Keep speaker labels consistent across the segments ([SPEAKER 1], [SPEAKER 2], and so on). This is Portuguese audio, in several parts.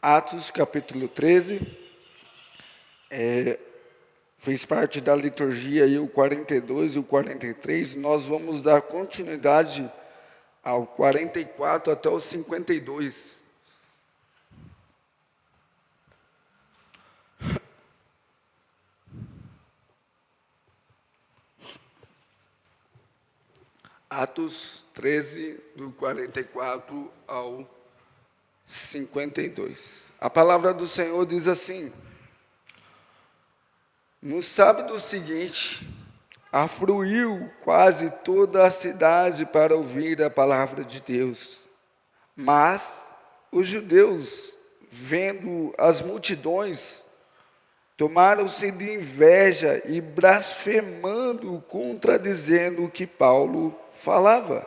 [SPEAKER 1] Atos capítulo 13, fez parte da liturgia aí o 42 e o 43, nós vamos dar continuidade ao 44 até o 52. Atos 13, do 44 ao 52. A palavra do Senhor diz assim: no sábado seguinte, afluiu quase toda a cidade para ouvir a palavra de Deus. Mas os judeus, vendo as multidões, tomaram-se de inveja e blasfemando, contradizendo o que Paulo falava.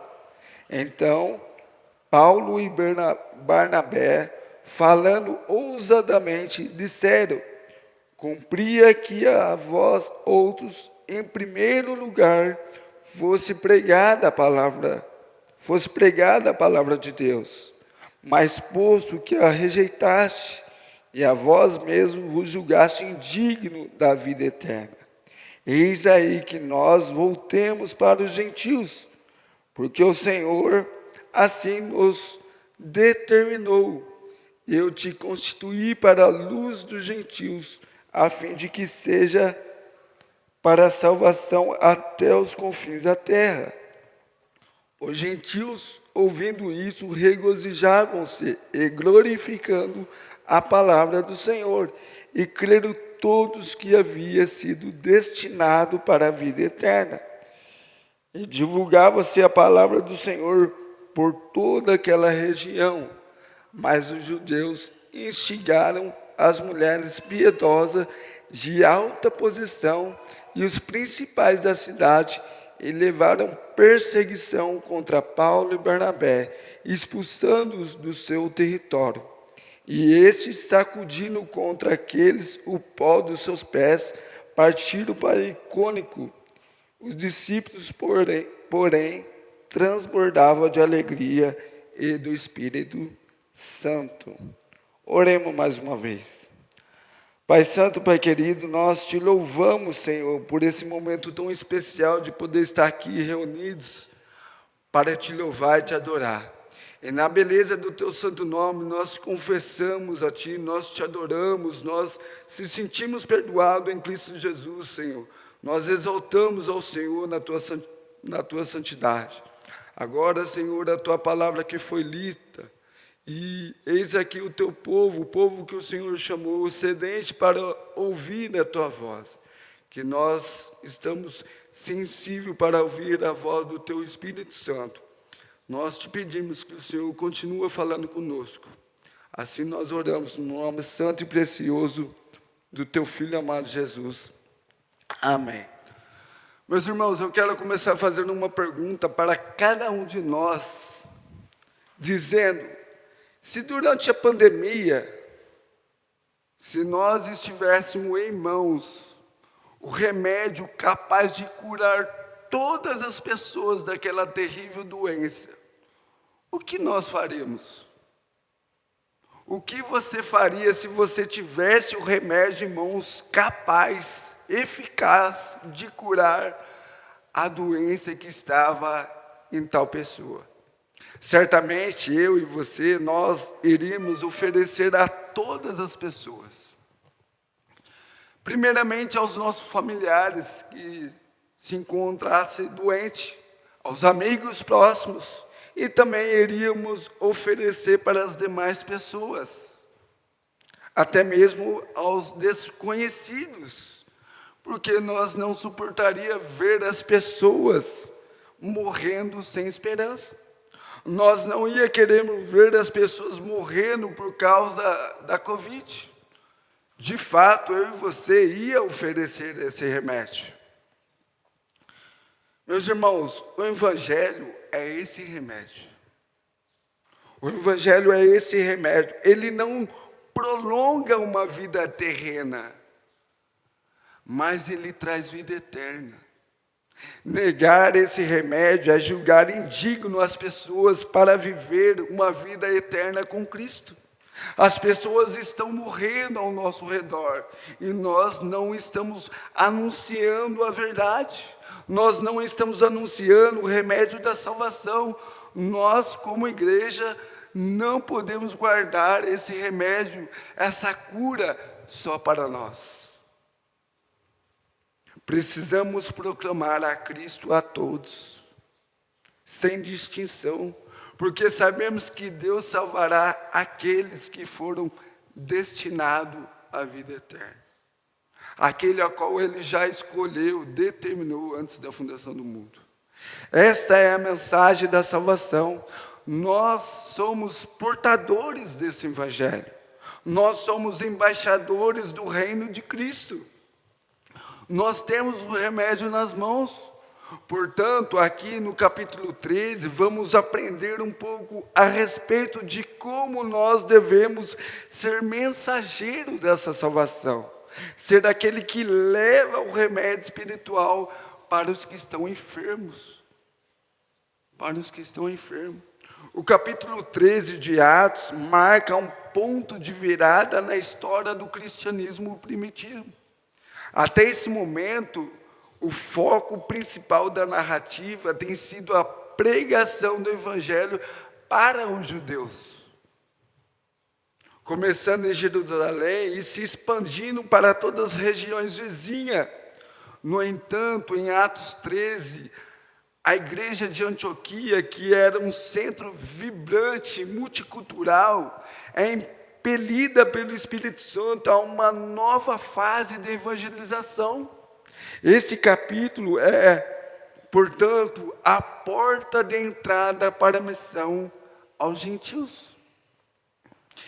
[SPEAKER 1] Então, Paulo e Barnabé, falando ousadamente, disseram: cumpria que a vós outros, em primeiro lugar, fosse pregada a palavra de Deus. Mas posto que a rejeitaste, e a vós mesmo vos julgaste indigno da vida eterna, eis aí que nós voltemos para os gentios, porque o Senhor assim nos determinou. Eu te constituí para a luz dos gentios, a fim de que seja para a salvação até os confins da terra. Os gentios, ouvindo isso, regozijavam-se e glorificando a palavra do Senhor, e creram todos que havia sido destinado para a vida eterna. E divulgava-se a palavra do Senhor por toda aquela região, mas os judeus instigaram as mulheres piedosas de alta posição e os principais da cidade, e levaram perseguição contra Paulo e Barnabé, expulsando-os do seu território. E estes, sacudindo contra aqueles o pó dos seus pés, partiram para Icônico. Os discípulos, porém, transbordavam de alegria e do Espírito Santo. Oremos mais uma vez. Pai Santo, Pai querido, nós te louvamos, Senhor, por esse momento tão especial de poder estar aqui reunidos para te louvar e te adorar. E na beleza do teu santo nome, nós confessamos a ti, nós te adoramos, nós se sentimos perdoados em Cristo Jesus, Senhor. Nós exaltamos ao Senhor na tua santidade. Agora, Senhor, a tua palavra que foi lida, e eis aqui o teu povo, o povo que o Senhor chamou sedente para ouvir a tua voz. Que nós estamos sensíveis para ouvir a voz do teu Espírito Santo. Nós te pedimos que o Senhor continue falando conosco. Assim nós oramos no nome santo e precioso do teu Filho amado Jesus. Amém. Meus irmãos, eu quero começar fazendo uma pergunta para cada um de nós, dizendo: se durante a pandemia, se nós estivéssemos em mãos, o remédio capaz de curar todas as pessoas daquela terrível doença, o que nós faríamos? O que você faria se você tivesse o remédio em mãos capaz, eficaz de curar a doença que estava em tal pessoa? Certamente eu e você, nós iríamos oferecer a todas as pessoas. Primeiramente aos nossos familiares que se encontrassem doentes, aos amigos próximos, e também iríamos oferecer para as demais pessoas, até mesmo aos desconhecidos, porque nós não suportaríamos ver as pessoas morrendo sem esperança. Nós não ia querer ver as pessoas morrendo por causa da Covid. De fato, eu e você ia oferecer esse remédio. Meus irmãos, o Evangelho é esse remédio. O Evangelho é esse remédio. Ele não prolonga uma vida terrena, mas ele traz vida eterna. Negar esse remédio é julgar indigno as pessoas para viver uma vida eterna com Cristo. As pessoas estão morrendo ao nosso redor e nós não estamos anunciando a verdade. Nós não estamos anunciando o remédio da salvação. Nós, como igreja, não podemos guardar esse remédio, essa cura só para nós. Precisamos proclamar a Cristo a todos, sem distinção, porque sabemos que Deus salvará aqueles que foram destinados à vida eterna. Aquele a qual Ele já escolheu, determinou antes da fundação do mundo. Esta é a mensagem da salvação. Nós somos portadores desse evangelho. Nós somos embaixadores do reino de Cristo. Nós temos o remédio nas mãos. Portanto, aqui no capítulo 13, vamos aprender um pouco a respeito de como nós devemos ser mensageiro dessa salvação. Ser aquele que leva o remédio espiritual para os que estão enfermos. Para os que estão enfermos. O capítulo 13 de Atos marca um ponto de virada na história do cristianismo primitivo. Até esse momento, o foco principal da narrativa tem sido a pregação do evangelho para os judeus. Começando em Jerusalém e se expandindo para todas as regiões vizinhas. No entanto, em Atos 13, a igreja de Antioquia, que era um centro vibrante, multicultural, é impelida pelo Espírito Santo a uma nova fase de evangelização. Esse capítulo é, portanto, a porta de entrada para a missão aos gentios.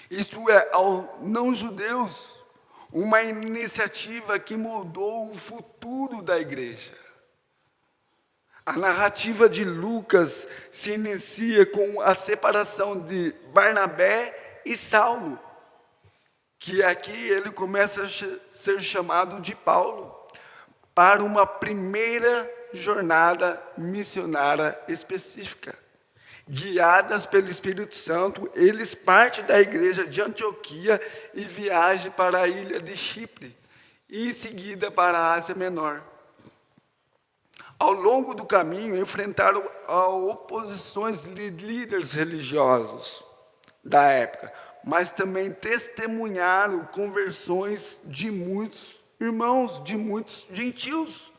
[SPEAKER 1] Isto é, aos não-judeus, uma iniciativa que mudou o futuro da igreja. A narrativa de Lucas se inicia com a separação de Barnabé e Saulo, que aqui ele começa a ser chamado de Paulo, para uma primeira jornada missionária específica. Guiadas pelo Espírito Santo, eles partem da igreja de Antioquia e viajam para a ilha de Chipre, e em seguida para a Ásia Menor. Ao longo do caminho, enfrentaram oposições de líderes religiosos da época, mas também testemunharam conversões de muitos irmãos, de muitos gentios.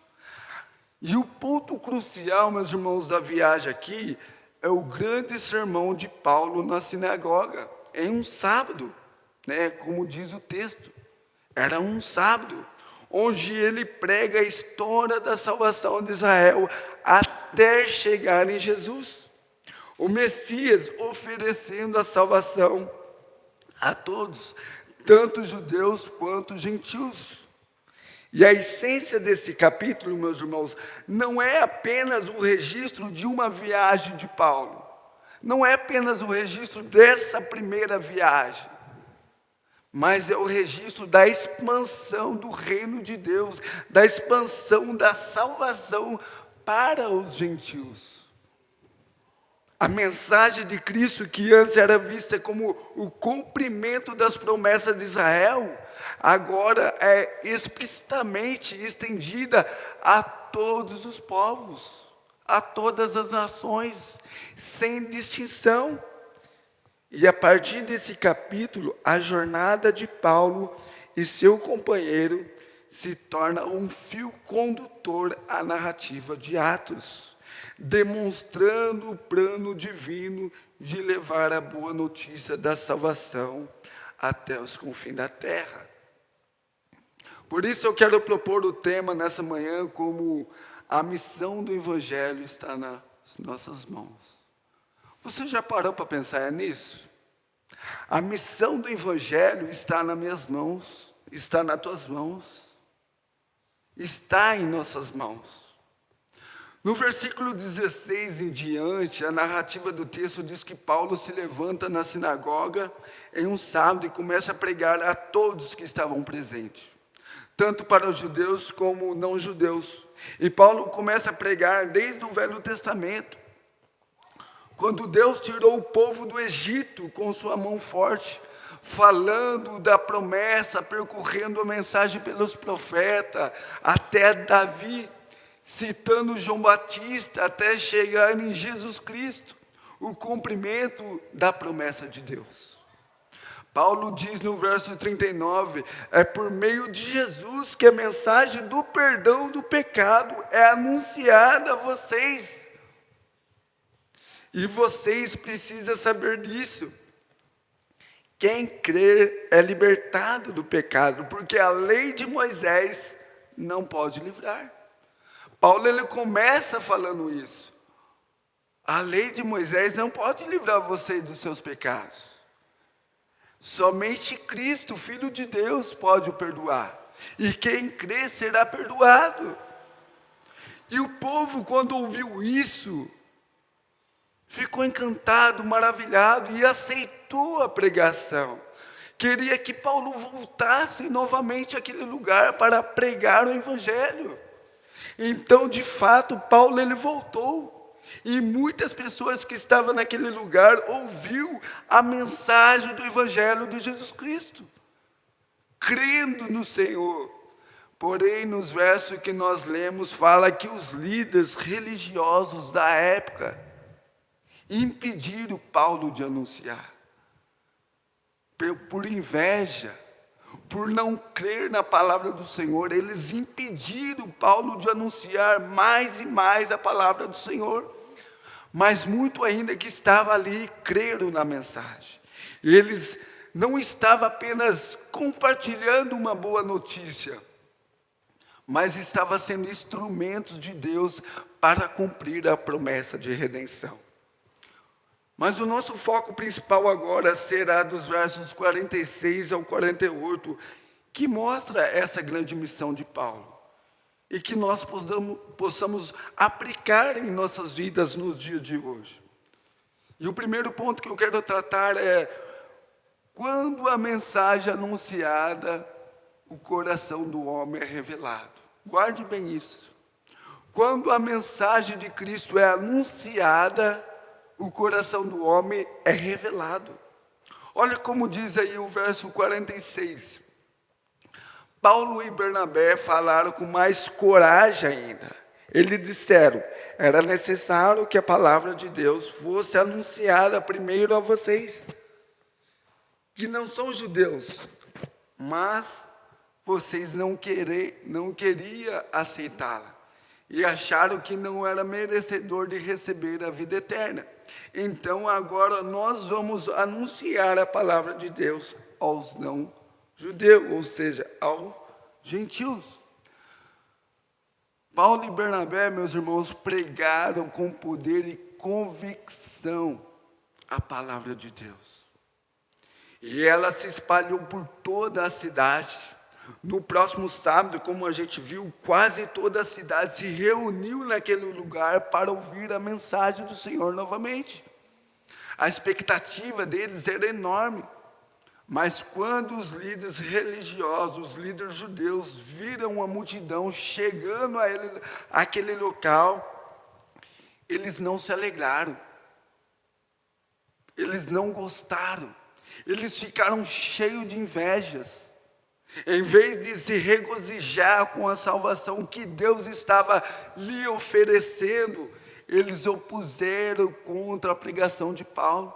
[SPEAKER 1] E o ponto crucial, meus irmãos, da viagem aqui é o grande sermão de Paulo na sinagoga, em um sábado, como diz o texto. Era um sábado, onde ele prega a história da salvação de Israel até chegar em Jesus. O Messias oferecendo a salvação a todos, tanto judeus quanto gentios. E a essência desse capítulo, meus irmãos, não é apenas o registro de uma viagem de Paulo. Não é apenas o registro dessa primeira viagem. Mas é o registro da expansão do reino de Deus, da expansão da salvação para os gentios. A mensagem de Cristo, que antes era vista como o cumprimento das promessas de Israel, agora é explicitamente estendida a todos os povos, a todas as nações, sem distinção. E a partir desse capítulo, a jornada de Paulo e seu companheiro se torna um fio condutor à narrativa de Atos, demonstrando o plano divino de levar a boa notícia da salvação até os confins da terra. Por isso eu quero propor o tema nessa manhã como a missão do Evangelho está nas nossas mãos. Você já parou para pensar nisso? A missão do Evangelho está nas minhas mãos, está nas tuas mãos, está em nossas mãos. No versículo 16 em diante, a narrativa do texto diz que Paulo se levanta na sinagoga em um sábado e começa a pregar a todos que estavam presentes, tanto para os judeus como não judeus. E Paulo começa a pregar desde o Velho Testamento, quando Deus tirou o povo do Egito com sua mão forte, falando da promessa, percorrendo a mensagem pelos profetas, até Davi, citando João Batista, até chegar em Jesus Cristo, o cumprimento da promessa de Deus. Paulo diz no verso 39, é por meio de Jesus que a mensagem do perdão do pecado é anunciada a vocês. E vocês precisam saber disso. Quem crer é libertado do pecado, porque a lei de Moisés não pode livrar. Paulo ele começa falando isso. A lei de Moisés não pode livrar você dos seus pecados. Somente Cristo, Filho de Deus, pode o perdoar. E quem crê será perdoado. E o povo, quando ouviu isso, ficou encantado, maravilhado e aceitou a pregação. Queria que Paulo voltasse novamente àquele lugar para pregar o Evangelho. Então, de fato, Paulo ele voltou. E muitas pessoas que estavam naquele lugar ouviu a mensagem do Evangelho de Jesus Cristo, crendo no Senhor. Porém, nos versos que nós lemos, fala que os líderes religiosos da época impediram Paulo de anunciar. Por inveja, por não crer na palavra do Senhor, eles impediram Paulo de anunciar mais e mais a palavra do Senhor. Mas muito ainda que estava ali, creram na mensagem. Eles não estavam apenas compartilhando uma boa notícia, mas estavam sendo instrumentos de Deus para cumprir a promessa de redenção. Mas o nosso foco principal agora será dos versos 46 ao 48, que mostra essa grande missão de Paulo. E que nós possamos aplicar em nossas vidas nos dias de hoje. E o primeiro ponto que eu quero tratar é: quando a mensagem anunciada, o coração do homem é revelado. Guarde bem isso. Quando a mensagem de Cristo é anunciada, o coração do homem é revelado. Olha como diz aí o verso 46. Paulo e Bernabé falaram com mais coragem ainda. Eles disseram, era necessário que a palavra de Deus fosse anunciada primeiro a vocês, que não são judeus, mas vocês não queriam aceitá-la, e acharam que não era merecedor de receber a vida eterna. Então agora nós vamos anunciar a palavra de Deus aos não-judeus, ou seja, aos gentios. Paulo e Bernabé, meus irmãos, pregaram com poder e convicção a palavra de Deus. E ela se espalhou por toda a cidade. No próximo sábado, como a gente viu, quase toda a cidade se reuniu naquele lugar para ouvir a mensagem do Senhor novamente. A expectativa deles era enorme. Mas quando os líderes religiosos, os líderes judeus, viram a multidão chegando àquele local, eles não se alegraram. Eles não gostaram. Eles ficaram cheios de invejas. Em vez de se regozijar com a salvação que Deus estava lhe oferecendo, eles opuseram contra a pregação de Paulo.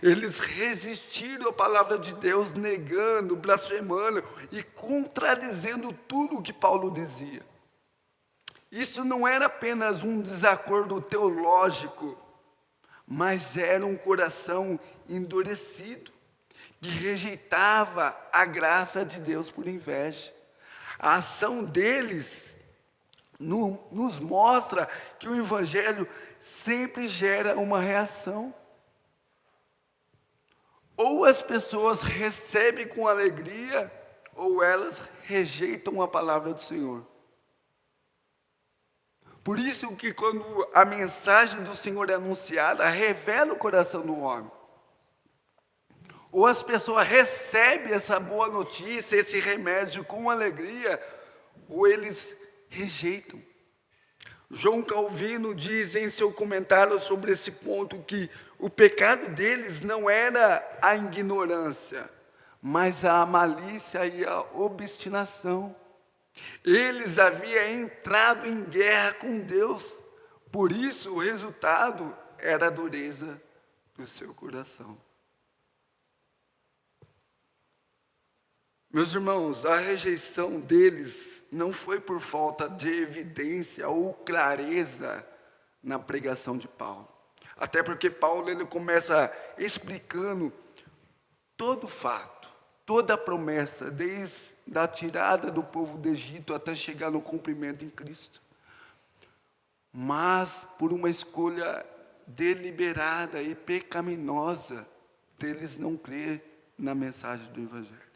[SPEAKER 1] Eles resistiram à palavra de Deus, negando, blasfemando e contradizendo tudo o que Paulo dizia. Isso não era apenas um desacordo teológico, mas era um coração endurecido, que rejeitava a graça de Deus por inveja. A ação deles nos mostra que o Evangelho sempre gera uma reação. Ou as pessoas recebem com alegria, ou elas rejeitam a palavra do Senhor. Por isso que quando a mensagem do Senhor é anunciada, revela o coração do homem. Ou as pessoas recebem essa boa notícia, esse remédio com alegria, ou eles rejeitam. João Calvino diz em seu comentário sobre esse ponto que o pecado deles não era a ignorância,
[SPEAKER 2] mas a malícia e a obstinação. Eles haviam entrado em guerra com Deus, por isso o resultado era a dureza do seu coração. Meus irmãos, a rejeição deles não foi por falta de evidência ou clareza na pregação de Paulo. Até porque Paulo ele começa explicando todo o fato, toda a promessa, desde a tirada do povo do Egito até chegar no cumprimento em Cristo. Mas por uma escolha deliberada e pecaminosa deles não crer na mensagem do Evangelho.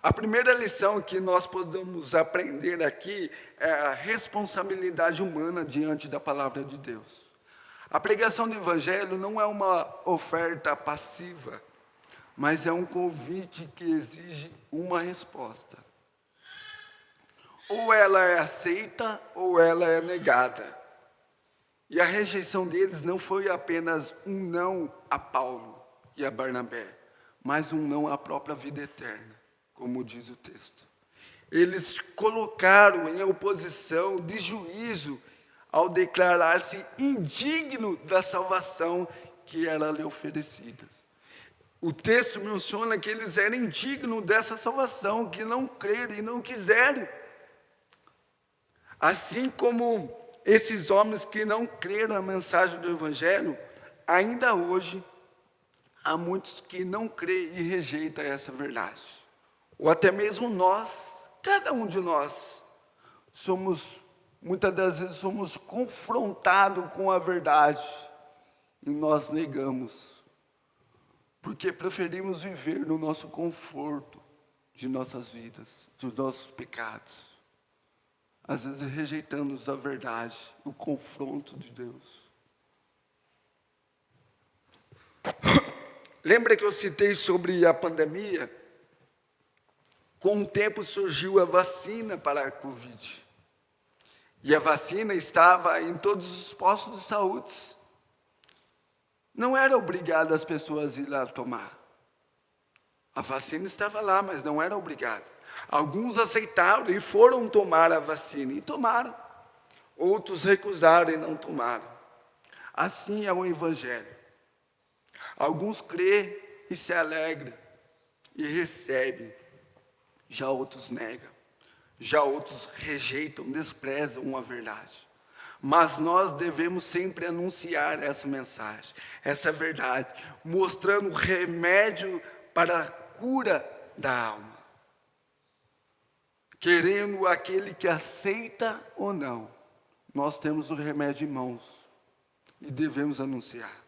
[SPEAKER 2] A primeira lição que nós podemos aprender aqui é a responsabilidade humana diante da palavra de Deus. A pregação do Evangelho não é uma oferta passiva, mas é um convite que exige uma resposta. Ou ela é aceita, ou ela é negada. E a rejeição deles não foi apenas um não a Paulo e a Barnabé, mas um não à própria vida eterna, como diz o texto. Eles colocaram em oposição de juízo ao declarar-se indigno da salvação que era lhe oferecida. O texto menciona que eles eram indignos dessa salvação, que não creram e não quiseram. Assim como esses homens que não creram na mensagem do Evangelho, ainda hoje há muitos que não creem e rejeitam essa verdade. Ou até mesmo nós, cada um de nós, muitas das vezes somos confrontados com a verdade e nós negamos, porque preferimos viver no nosso conforto de nossas vidas, dos nossos pecados. Às vezes rejeitamos a verdade, o confronto de Deus. Lembra que eu citei sobre a pandemia? Com o tempo surgiu a vacina para a Covid. E a vacina estava em todos os postos de saúde. Não era obrigado as pessoas a ir lá tomar. A vacina estava lá, mas não era obrigado. Alguns aceitaram e foram tomar a vacina, e tomaram. Outros recusaram e não tomaram. Assim é o Evangelho. Alguns creem e se alegram e recebem, já outros negam, já outros rejeitam, desprezam a verdade. Mas nós devemos sempre anunciar essa mensagem, essa verdade, mostrando o remédio para a cura da alma. Querendo aquele que aceita ou não, nós temos o remédio em mãos e devemos anunciar.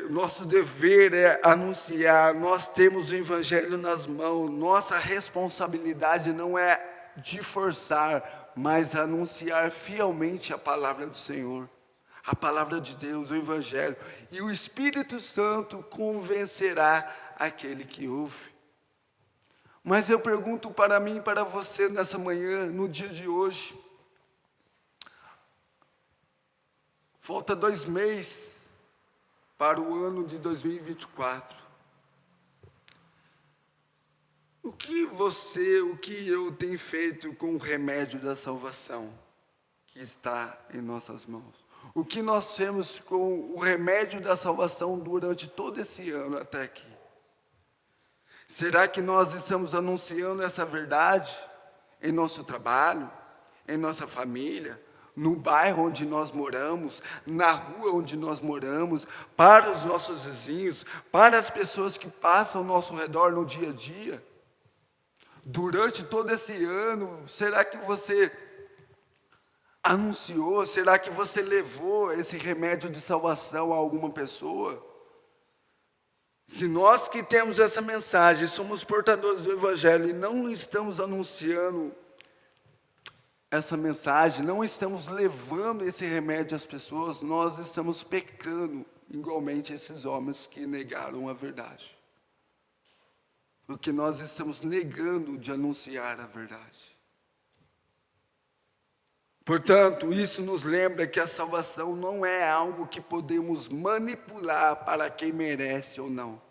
[SPEAKER 2] Nosso dever é anunciar, nós temos o Evangelho nas mãos, nossa responsabilidade não é de forçar, mas anunciar fielmente a palavra do Senhor, a palavra de Deus, o Evangelho, e o Espírito Santo convencerá aquele que ouve. Mas eu pergunto para mim e para você nessa manhã, no dia de hoje, falta 2 meses para o ano de 2024. O que eu tenho feito com o remédio da salvação que está em nossas mãos? O que nós fizemos com o remédio da salvação durante todo esse ano até aqui? Será que nós estamos anunciando essa verdade em nosso trabalho, em nossa família, no bairro onde nós moramos, na rua onde nós moramos, para os nossos vizinhos, para as pessoas que passam ao nosso redor no dia a dia? Durante todo esse ano, será que você anunciou, será que você levou esse remédio de salvação a alguma pessoa? Se nós que temos essa mensagem, somos portadores do Evangelho e não estamos anunciando essa mensagem, não estamos levando esse remédio às pessoas, nós estamos pecando igualmente esses homens que negaram a verdade. Porque nós estamos negando de anunciar a verdade. Portanto, isso nos lembra que a salvação não é algo que podemos manipular para quem merece ou não.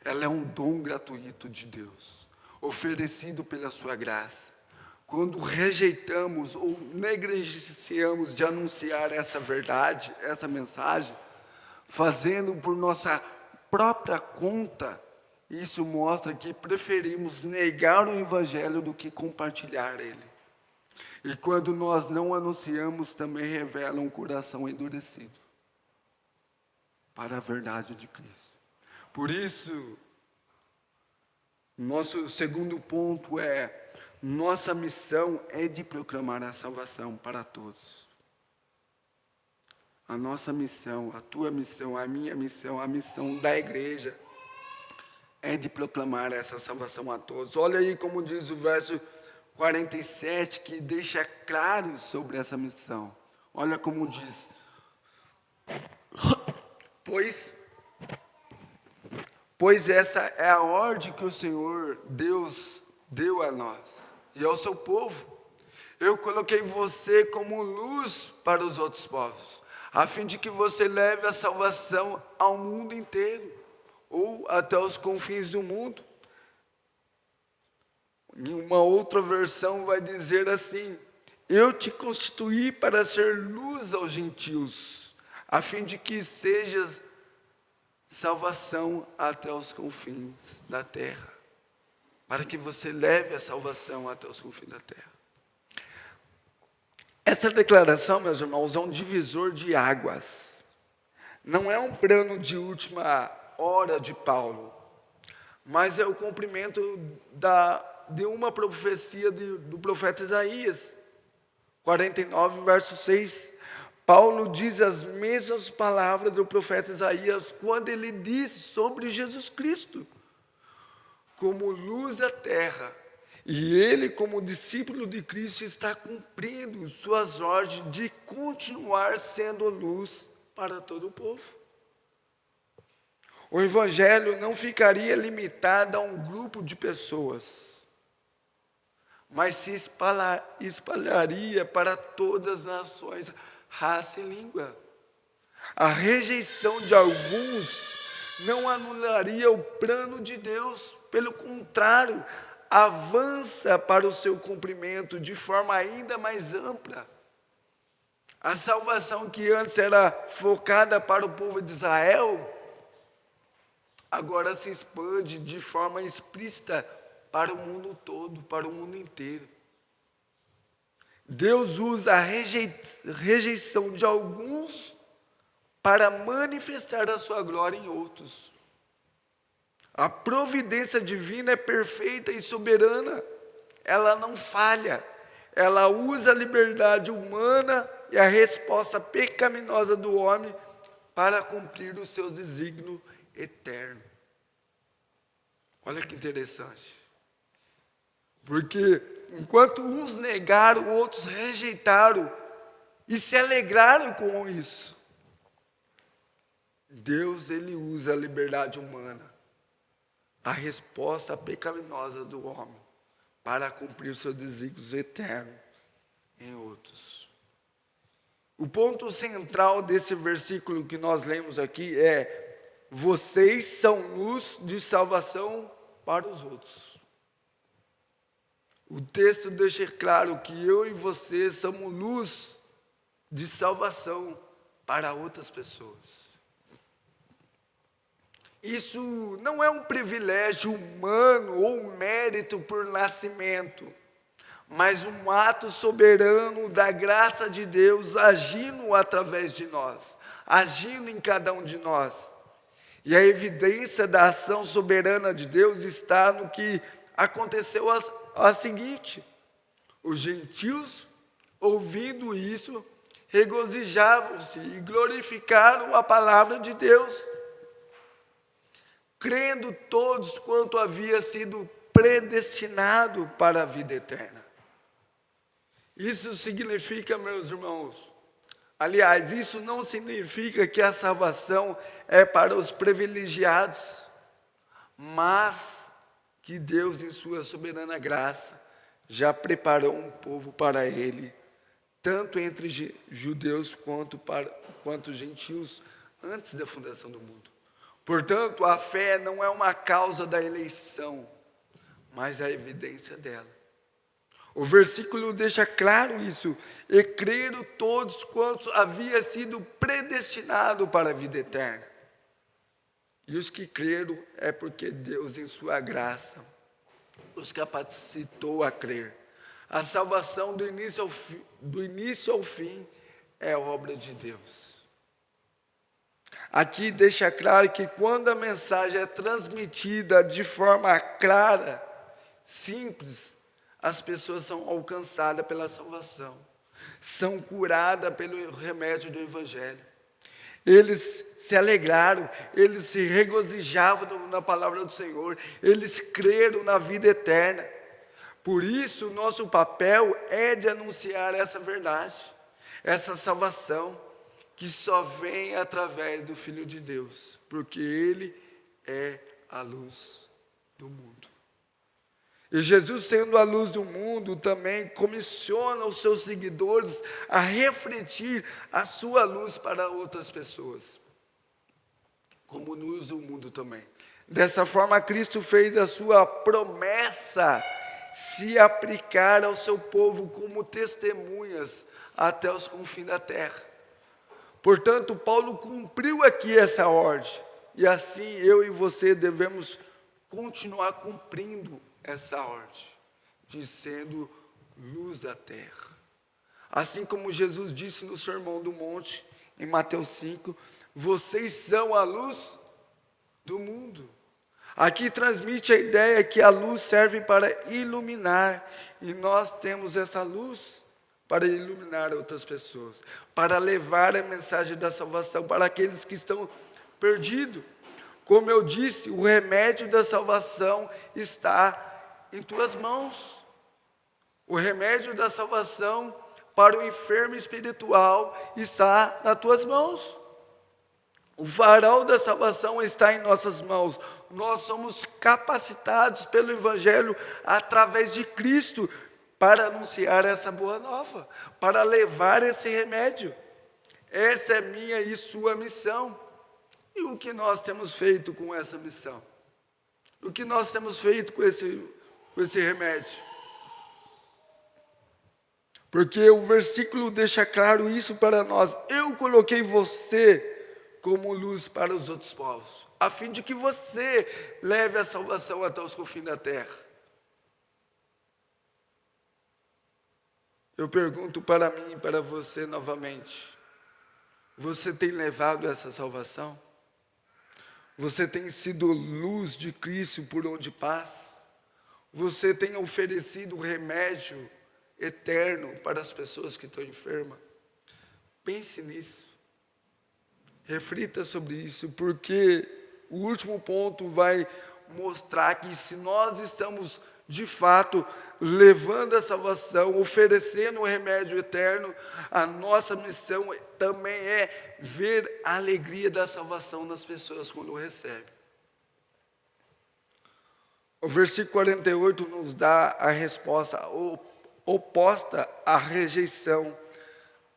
[SPEAKER 2] Ela é um dom gratuito de Deus, oferecido pela sua graça. Quando rejeitamos ou negligenciamos de anunciar essa verdade, essa mensagem, fazendo por nossa própria conta, isso mostra que preferimos negar o Evangelho do que compartilhar ele. E quando nós não anunciamos, também revela um coração endurecido para a verdade de Cristo. Por isso, nosso segundo ponto é: nossa missão é de proclamar a salvação para todos. A nossa missão, a tua missão, a minha missão, a missão da igreja é de proclamar essa salvação a todos. Olha aí como diz o verso 47, que deixa claro sobre essa missão. Olha como diz: Pois essa é a ordem que o Senhor Deus deu a nós e ao seu povo. Eu coloquei você como luz para os outros povos, a fim de que você leve a salvação ao mundo inteiro, ou até os confins do mundo. Em uma outra versão vai dizer assim: eu te constituí para ser luz aos gentios, a fim de que sejas salvação até os confins da terra. Para que você leve a salvação até os confins da terra. Essa declaração, meus irmãos, é um divisor de águas. Não é um plano de última hora de Paulo, mas é o cumprimento de uma profecia do profeta Isaías, 49, verso 6. Paulo diz as mesmas palavras do profeta Isaías quando ele disse sobre Jesus Cristo, como luz da terra. E ele, como discípulo de Cristo, está cumprindo suas ordens de continuar sendo luz para todo o povo. O evangelho não ficaria limitado a um grupo de pessoas, mas se espalharia para todas as nações, raça e língua. A rejeição de alguns não anularia o plano de Deus, pelo contrário, avança para o seu cumprimento de forma ainda mais ampla. A salvação que antes era focada para o povo de Israel, agora se expande de forma explícita para o mundo todo, para o mundo inteiro. Deus usa a rejeição de alguns para manifestar a sua glória em outros. A providência divina é perfeita e soberana. Ela não falha. Ela usa a liberdade humana e a resposta pecaminosa do homem para cumprir os seus desígnios eternos. Olha que interessante. Porque enquanto uns negaram, outros rejeitaram e se alegraram com isso. Deus, ele usa a liberdade humana, a resposta pecaminosa do homem, para cumprir seus desígnios eternos em outros. O ponto central desse versículo que nós lemos aqui é: vocês são luz de salvação para os outros. O texto deixa claro que eu e você somos luz de salvação para outras pessoas. Isso não é um privilégio humano ou um mérito por nascimento, mas um ato soberano da graça de Deus agindo através de nós, agindo em cada um de nós. E a evidência da ação soberana de Deus está no que aconteceu a seguinte: os gentios, ouvindo isso, regozijavam-se e glorificaram a palavra de Deus, crendo todos quanto havia sido predestinado para a vida eterna. Isso significa, meus irmãos, aliás, isso não significa que a salvação é para os privilegiados, mas que Deus, em sua soberana graça, já preparou um povo para Ele tanto entre judeus quanto gentios, antes da fundação do mundo. Portanto, a fé não é uma causa da eleição, mas a evidência dela. O versículo deixa claro isso: e creram todos quantos havia sido predestinado para a vida eterna. E os que creram é porque Deus, em sua graça, os capacitou a crer. A salvação do início ao fim é obra de Deus. Aqui deixa claro que quando a mensagem é transmitida de forma clara, simples, as pessoas são alcançadas pela salvação, são curadas pelo remédio do Evangelho. Eles se alegraram, eles se regozijavam na palavra do Senhor, eles creram na vida eterna. Por isso, o nosso papel é de anunciar essa verdade, essa salvação, que só vem através do Filho de Deus, porque Ele é a luz do mundo. E Jesus, sendo a luz do mundo, também comissiona os seus seguidores a refletir a sua luz para outras pessoas, como luz do mundo também. Dessa forma, Cristo fez a sua promessa se aplicar ao seu povo como testemunhas até os confins da terra. Portanto, Paulo cumpriu aqui essa ordem, e assim eu e você devemos continuar cumprindo essa ordem, de sendo luz da terra. Assim como Jesus disse no Sermão do Monte, em Mateus 5, vocês são a luz do mundo. Aqui transmite a ideia que a luz serve para iluminar, e nós temos essa luz para iluminar outras pessoas, para levar a mensagem da salvação para aqueles que estão perdidos. Como eu disse, o remédio da salvação está em tuas mãos. O remédio da salvação para o enfermo espiritual está nas tuas mãos. O farol da salvação está em nossas mãos. Nós somos capacitados pelo Evangelho através de Cristo para anunciar essa boa nova, para levar esse remédio. Essa é minha e sua missão. E o que nós temos feito com essa missão? O que nós temos feito com esse remédio? Porque o versículo deixa claro isso para nós. Eu coloquei você como luz para os outros povos, a fim de que você leve a salvação até os confins da terra. Eu pergunto para mim e para você novamente: você tem levado essa salvação? Você tem sido luz de Cristo por onde passa? Você tem oferecido remédio eterno para as pessoas que estão enfermas? Pense nisso. Reflita sobre isso, porque o último ponto vai mostrar que se nós estamos, de fato, levando a salvação, oferecendo o remédio eterno, a nossa missão também é ver a alegria da salvação nas pessoas quando recebem. O versículo 48 nos dá a resposta oposta à rejeição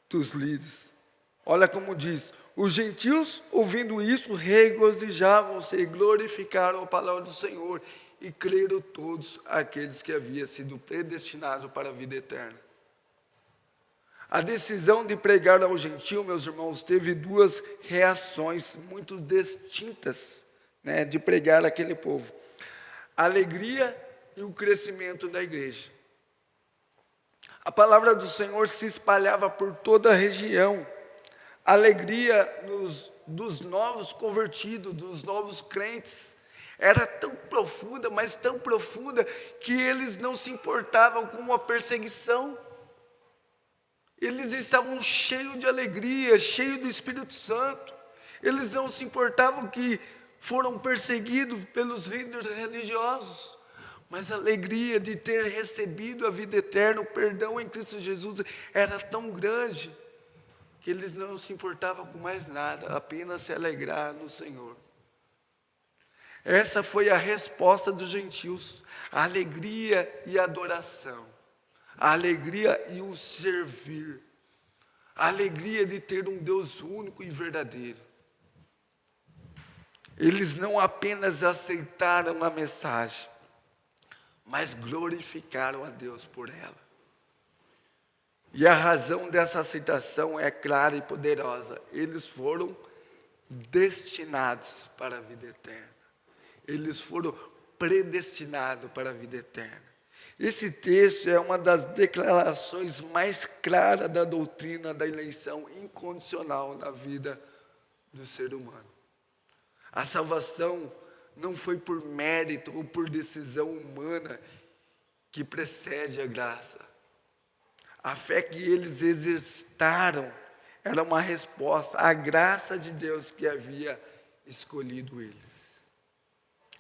[SPEAKER 2] dos líderes. Olha como diz: os gentios, ouvindo isso, regozijavam-se e glorificaram a palavra do Senhor, e creram todos aqueles que haviam sido predestinados para a vida eterna. A decisão de pregar ao gentio, meus irmãos, teve duas reações muito distintas, de pregar àquele povo: a alegria e o crescimento da igreja. A palavra do Senhor se espalhava por toda a região. A alegria dos novos convertidos, dos novos crentes, era tão profunda, mas tão profunda, que eles não se importavam com a perseguição. Eles estavam cheios de alegria, cheios do Espírito Santo. Eles não se importavam que foram perseguidos pelos líderes religiosos, mas a alegria de ter recebido a vida eterna, o perdão em Cristo Jesus, era tão grande, que eles não se importavam com mais nada, apenas se alegrar no Senhor. Essa foi a resposta dos gentios: a alegria e a adoração, a alegria e o servir A alegria de ter um Deus único e verdadeiro. Eles não apenas aceitaram a mensagem, mas glorificaram a Deus por ela. E a razão dessa aceitação é clara e poderosa. Eles foram destinados para a vida eterna. Eles foram predestinados para a vida eterna. Esse texto é uma das declarações mais claras da doutrina da eleição incondicional na vida do ser humano. A salvação não foi por mérito ou por decisão humana que precede a graça. A fé que eles exercitaram era uma resposta à graça de Deus que havia escolhido eles.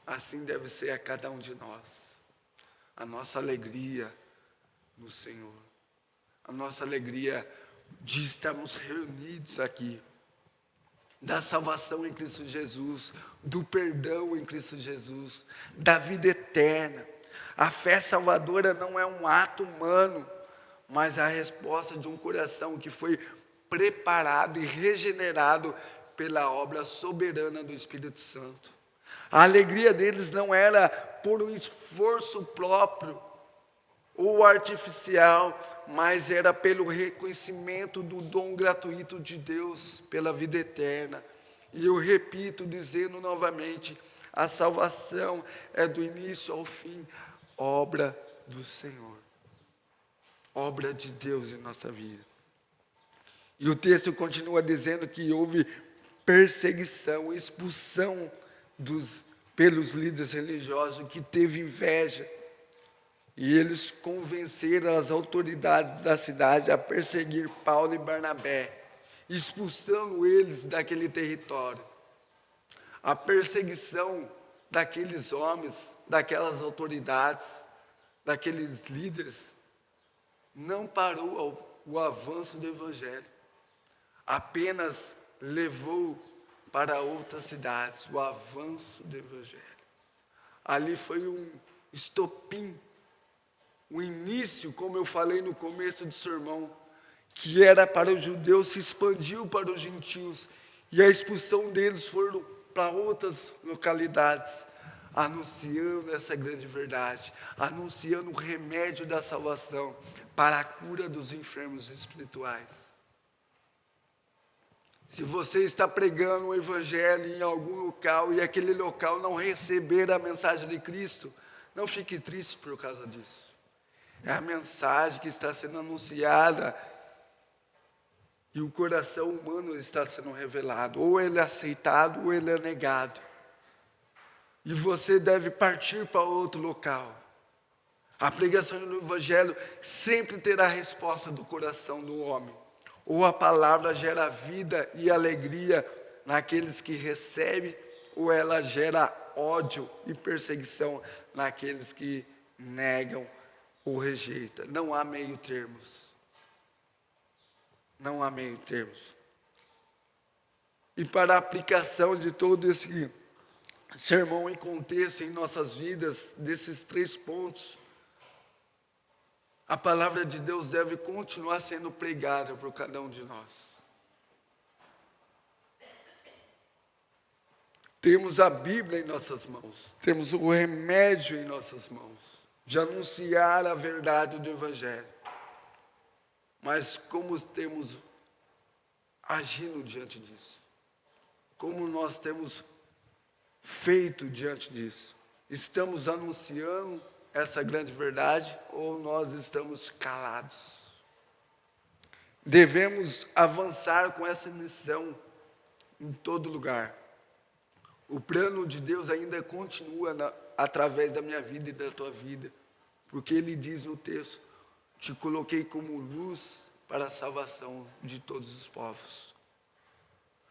[SPEAKER 2] Assim deve ser a cada um de nós. A nossa alegria no Senhor. A nossa alegria de estarmos reunidos aqui. Da salvação em Cristo Jesus, do perdão em Cristo Jesus, da vida eterna. A fé salvadora não é um ato humano, mas a resposta de um coração que foi preparado e regenerado pela obra soberana do Espírito Santo. A alegria deles não era por um esforço próprio ou artificial, mas era pelo reconhecimento do dom gratuito de Deus, pela vida eterna. E eu repito, dizendo novamente, a salvação é do início ao fim, obra do Senhor. Obra de Deus em nossa vida. E o texto continua dizendo que houve perseguição, expulsão pelos líderes religiosos, que teve inveja. E eles convenceram as autoridades da cidade a perseguir Paulo e Barnabé, expulsando eles daquele território. A perseguição daqueles homens, daquelas autoridades, daqueles líderes, não parou o avanço do Evangelho. Apenas levou para outras cidades o avanço do Evangelho. Ali foi um estopim, o início, como eu falei no começo do sermão, que era para os judeus, se expandiu para os gentios, e a expulsão deles foram para outras localidades, anunciando essa grande verdade, anunciando o remédio da salvação para a cura dos enfermos espirituais. Se você está pregando o evangelho em algum local e aquele local não receber a mensagem de Cristo, não fique triste por causa disso. É a mensagem que está sendo anunciada e o coração humano está sendo revelado. Ou ele é aceitado ou ele é negado. E você deve partir para outro local. A pregação do evangelho sempre terá a resposta do coração do homem. Ou a palavra gera vida e alegria naqueles que recebem, ou ela gera ódio e perseguição naqueles que negam ou rejeitam. Não há meio termos. Não há meio termos. E para a aplicação de todo esse sermão em contexto em nossas vidas, desses 3 pontos, a palavra de Deus deve continuar sendo pregada por cada um de nós. Temos a Bíblia em nossas mãos, temos o remédio em nossas mãos, de anunciar a verdade do Evangelho. Mas como temos agindo diante disso? Como nós temos feito diante disso? Estamos anunciando essa grande verdade ou nós estamos calados? Devemos avançar com essa missão em todo lugar. O plano de Deus ainda continua através da minha vida e da tua vida, porque Ele diz no texto: te coloquei como luz para a salvação de todos os povos.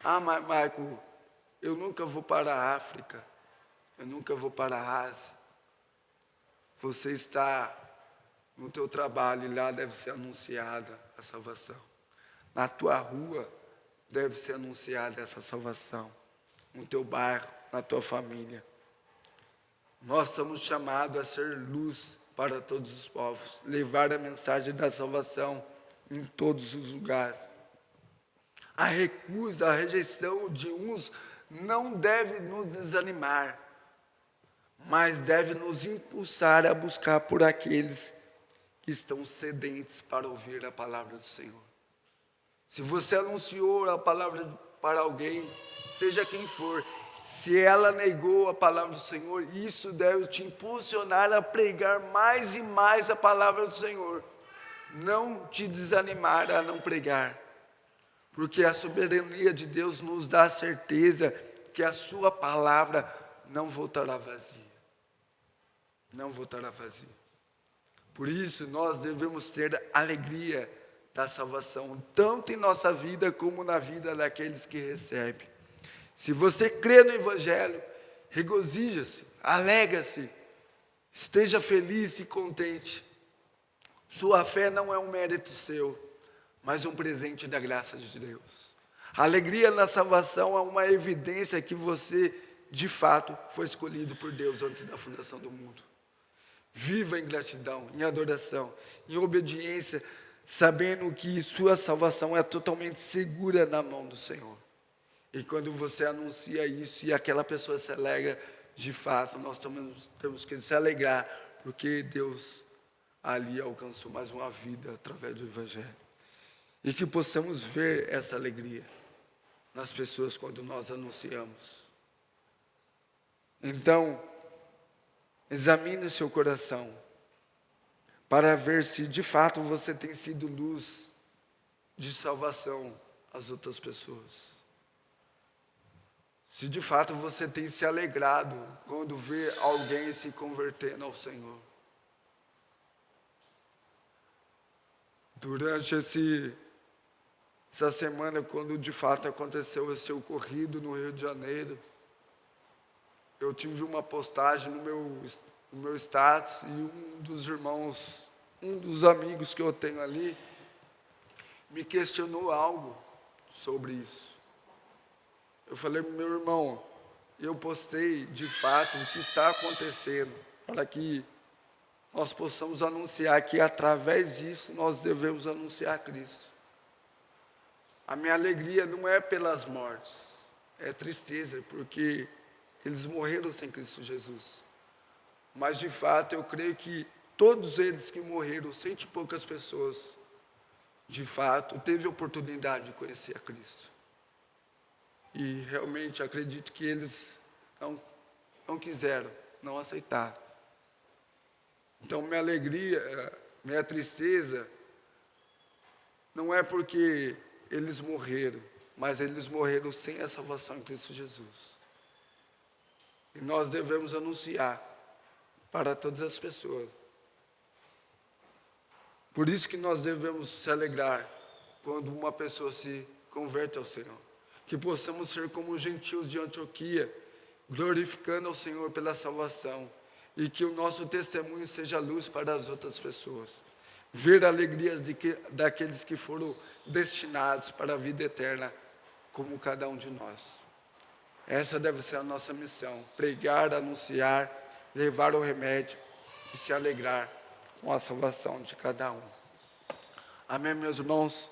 [SPEAKER 2] Ah, mas Marco, eu nunca vou para a África, eu nunca vou para a Ásia. Você está no teu trabalho e lá deve ser anunciada a salvação. Na tua rua deve ser anunciada essa salvação. No teu bairro, na tua família. Nós somos chamados a ser luz para todos os povos, levar a mensagem da salvação em todos os lugares. A recusa, a rejeição de uns não deve nos desanimar, mas deve nos impulsar a buscar por aqueles que estão sedentes para ouvir a palavra do Senhor. Se você anunciou a palavra para alguém, seja quem for, se ela negou a palavra do Senhor, isso deve te impulsionar a pregar mais e mais a palavra do Senhor. Não te desanimar a não pregar, porque a soberania de Deus nos dá a certeza que a sua palavra não voltará vazia. Não voltará vazia. Por isso, nós devemos ter alegria da salvação, tanto em nossa vida como na vida daqueles que recebem. Se você crê no Evangelho, regozija-se, alegra-se, esteja feliz e contente. Sua fé não é um mérito seu, mas um presente da graça de Deus. A alegria na salvação é uma evidência que você, de fato, foi escolhido por Deus antes da fundação do mundo. Viva em gratidão, em adoração, em obediência, sabendo que sua salvação é totalmente segura na mão do Senhor. E quando você anuncia isso e aquela pessoa se alegra, de fato, nós temos que se alegrar, porque Deus ali alcançou mais uma vida através do Evangelho. E que possamos ver essa alegria nas pessoas quando nós anunciamos. Então, examine o seu coração para ver se de fato você tem sido luz de salvação às outras pessoas. Se de fato você tem se alegrado quando vê alguém se convertendo ao Senhor. Durante essa semana, quando de fato aconteceu esse ocorrido no Rio de Janeiro, eu tive uma postagem no meu status e um dos irmãos, um dos amigos que eu tenho ali, me questionou algo sobre isso. Eu falei, meu irmão, eu postei de fato o que está acontecendo, para que nós possamos anunciar que através disso nós devemos anunciar Cristo. A minha alegria não é pelas mortes, é tristeza, porque eles morreram sem Cristo Jesus. Mas de fato eu creio que todos eles que morreram, 100 e poucas pessoas, de fato teve a oportunidade de conhecer a Cristo. E realmente acredito que eles não quiseram, não aceitaram. Então minha alegria, minha tristeza, não é porque eles morreram, mas eles morreram sem a salvação em Cristo Jesus. E nós devemos anunciar para todas as pessoas. Por isso que nós devemos se alegrar quando uma pessoa se converte ao Senhor. Que possamos ser como os gentios de Antioquia, glorificando ao Senhor pela salvação. E que o nosso testemunho seja luz para as outras pessoas. Ver a alegria daqueles que foram destinados para a vida eterna, como cada um de nós. Essa deve ser a nossa missão: pregar, anunciar, levar o remédio e se alegrar com a salvação de cada um. Amém, meus irmãos?